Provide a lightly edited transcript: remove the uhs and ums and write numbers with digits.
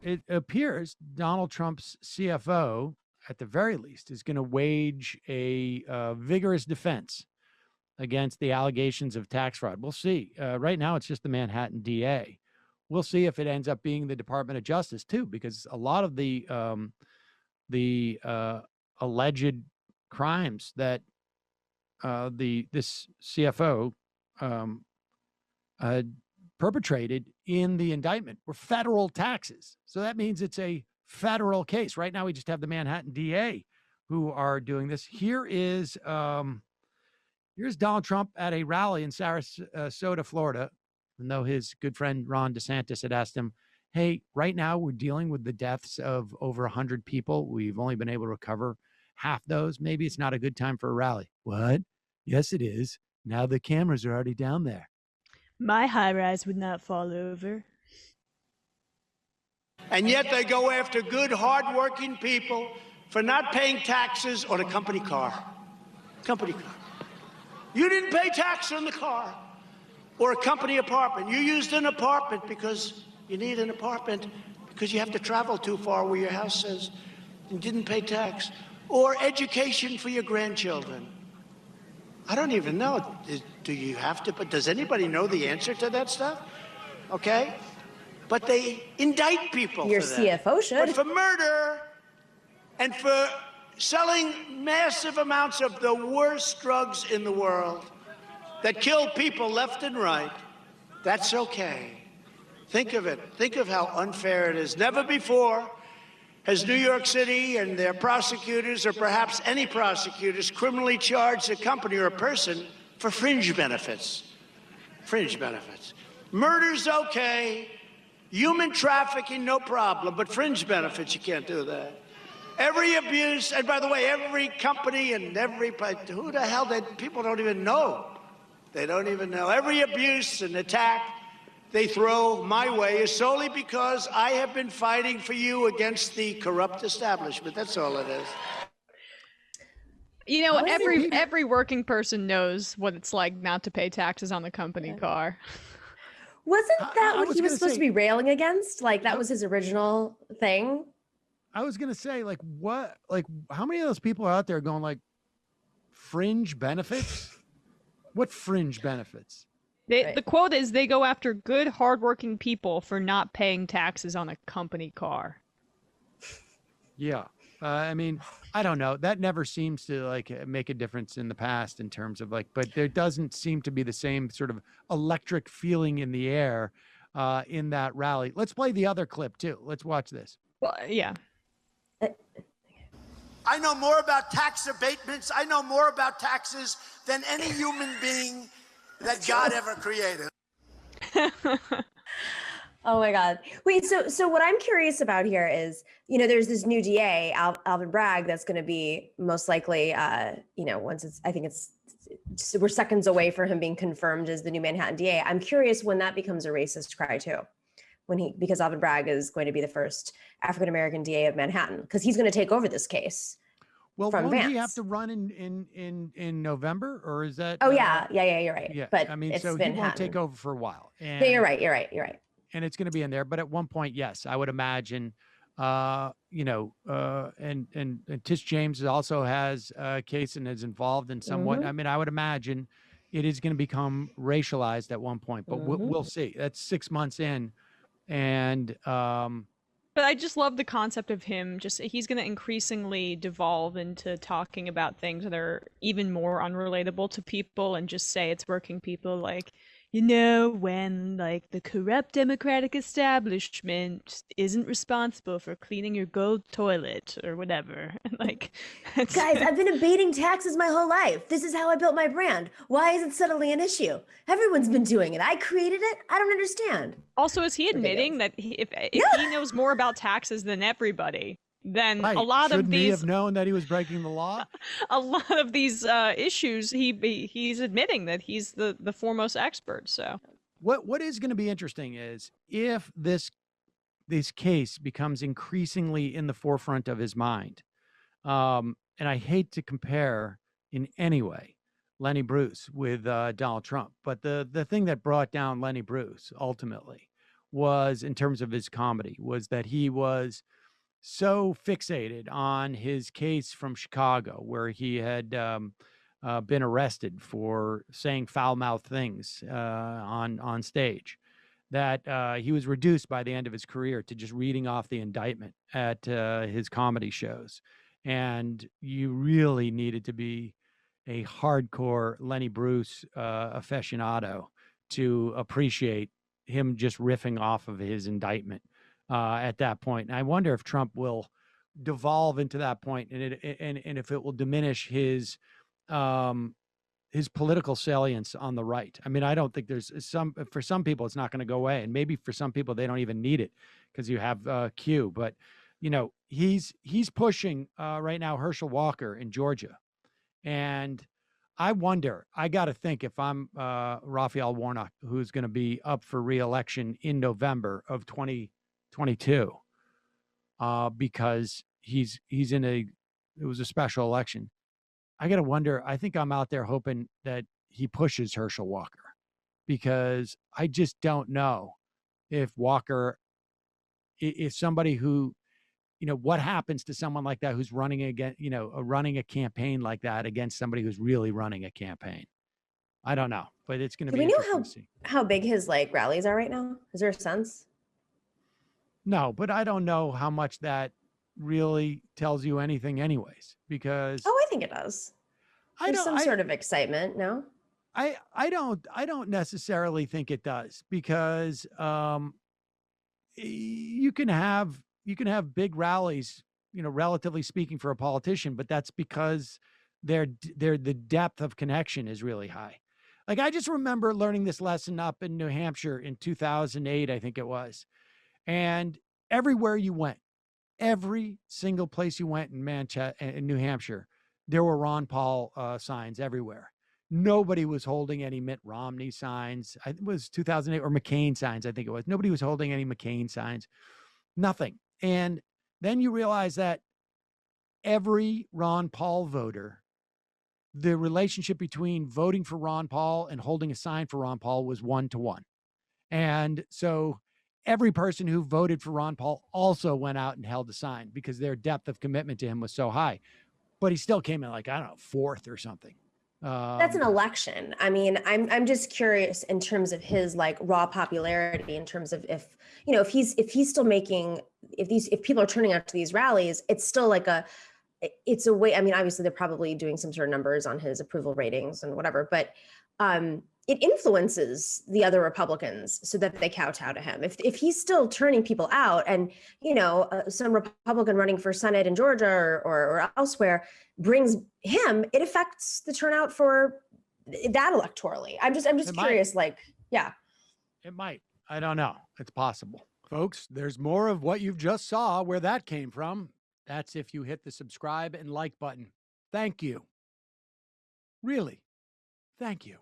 it appears Donald Trump's CFO, at the very least, is going to wage a vigorous defense against the allegations of tax fraud. We'll see. Right now, it's just the Manhattan DA. We'll see if it ends up being the Department of Justice too, because a lot of the alleged crimes that this CFO perpetrated in the indictment were federal taxes. So that means it's a federal case. Right now, we just have the Manhattan DA who are doing this. Here's Donald Trump at a rally in Sarasota, Florida, even though his good friend Ron DeSantis had asked him, hey, right now we're dealing with the deaths of over 100 people. We've only been able to recover half those. Maybe it's not a good time for a rally. What? Yes, it is. Now the cameras are already down there. My high rise would not fall over. And yet they go after good, hard-working people for not paying taxes on a company car. Company car. You didn't pay tax on the car or a company apartment. You used an apartment because you need an apartment because you have to travel too far where your house is and didn't pay tax. Or education for your grandchildren. I don't even know. Do you have to? But does anybody know the answer to that stuff? Okay? But they indict people Your for that. CFO should. But for murder and for selling massive amounts of the worst drugs in the world that kill people left and right, that's okay. Think of it. Think of how unfair it is. Never before has New York City and their prosecutors, or perhaps any prosecutors, criminally charged a company or a person for fringe benefits. Fringe benefits. Murder's okay. Human trafficking, no problem. But fringe benefits, you can't do that. Every abuse, and by the way, every company and who the hell, people don't even know. They don't even know. Every abuse and attack they throw my way is solely because I have been fighting for you against the corrupt establishment. That's all it is. You know, every working person knows what it's like not to pay taxes on the company car. Wasn't that what he was supposed to be railing against? Like, that was his original thing? I was going to say, like, what? Like, how many of those people are out there going, like, fringe benefits? What fringe benefits? The quote is, they go after good, hardworking people for not paying taxes on a company car. Yeah. I mean, I don't know. That never seems to, like, make a difference in the past in terms of, like, but there doesn't seem to be the same sort of electric feeling in the air in that rally. Let's play the other clip, too. Let's watch this. Well, yeah. I know more about tax abatements. I know more about taxes than any human being that God ever created. Oh my God. Wait, so what I'm curious about here is, you know, there's this new DA, Alvin Bragg, that's going to be most likely, you know, we're seconds away from him being confirmed as the new Manhattan DA. I'm curious when that becomes a racist cry too, because Alvin Bragg is going to be the first African-American DA of Manhattan, because he's going to take over this case. Well, from won't Vance. he have to run in November, or is that? Oh yeah, you're right. Yeah, but I mean, it's so Manhattan. he won't take over for a while. And, yeah, you're right. And it's going to be in there, but at one point, yes, I would imagine. You know, and Tish James also has a case and is involved in somewhat. Mm-hmm. I mean, I would imagine it is going to become racialized at one point, but we'll see. That's 6 months in, and But I just love the concept of him. He's going to increasingly devolve into talking about things that are even more unrelatable to people, and just say it's working people, like, you know, when, like, the corrupt Democratic establishment isn't responsible for cleaning your gold toilet or whatever. Like, guys, I've been evading taxes my whole life. This is how I built my brand. Why is it suddenly an issue? Everyone's been doing it. I created it. I don't understand. Also, is he admitting that if he knows more about taxes than everybody, then right. a lot Shouldn't of these he have known that he was breaking the law? A lot of these issues, he's admitting that he's the foremost expert. So what is going to be interesting is if this case becomes increasingly in the forefront of his mind. And I hate to compare in any way Lenny Bruce with Donald Trump, but the thing that brought down Lenny Bruce ultimately was, in terms of his comedy, was that he was so fixated on his case from Chicago, where he had been arrested for saying foul-mouthed things on stage, that he was reduced by the end of his career to just reading off the indictment at his comedy shows. And you really needed to be a hardcore Lenny Bruce aficionado to appreciate him just riffing off of his indictment at that point. And I wonder if Trump will devolve into that point, and if it will diminish his political salience on the right. I mean, I don't think for some people it's not going to go away, and maybe for some people they don't even need it because you have Q. But he's pushing right now Herschel Walker in Georgia, and I wonder, I got to think, if I'm Raphael Warnock, who's going to be up for re-election in November of 2022, because it was a special election. I got to wonder, I think I'm out there hoping that he pushes Herschel Walker, because I just don't know if somebody who, what happens to someone like that who's running running a campaign like that against somebody who's really running a campaign. I don't know, but it's going to be interesting to see. How big his rallies are right now? Is there a sense? No, but I don't know how much that really tells you anything anyways, because I think it does. There's some sort of excitement. No, I don't necessarily think it does, because you can have big rallies, relatively speaking, for a politician, but that's because the depth of connection is really high. Like, I just remember learning this lesson up in New Hampshire in 2008, I think it was. And everywhere you went, every single place you went in New Hampshire, there were Ron Paul signs everywhere. Nobody was holding any Mitt Romney signs. It was 2008, or McCain signs, I think it was. Nobody was holding any McCain signs. Nothing. And then you realize that every Ron Paul voter, the relationship between voting for Ron Paul and holding a sign for Ron Paul was 1-to-1. And so every person who voted for Ron Paul also went out and held a sign, because their depth of commitment to him was so high. But he still came in, I don't know, 4th or something. That's an election. I mean, I'm just curious in terms of his raw popularity, in terms of if he's still making, if people are turning out to these rallies, it's still it's a way. I mean, obviously they're probably doing some sort of numbers on his approval ratings and whatever, but it influences the other Republicans so that they kowtow to him. If he's still turning people out, and some Republican running for Senate in Georgia or elsewhere brings him, it affects the turnout for that electorally. I'm just curious. Yeah, it might. I don't know. It's possible. Folks, there's more of what you've just saw where that came from. That's if you hit the subscribe and like button. Thank you. Really, thank you.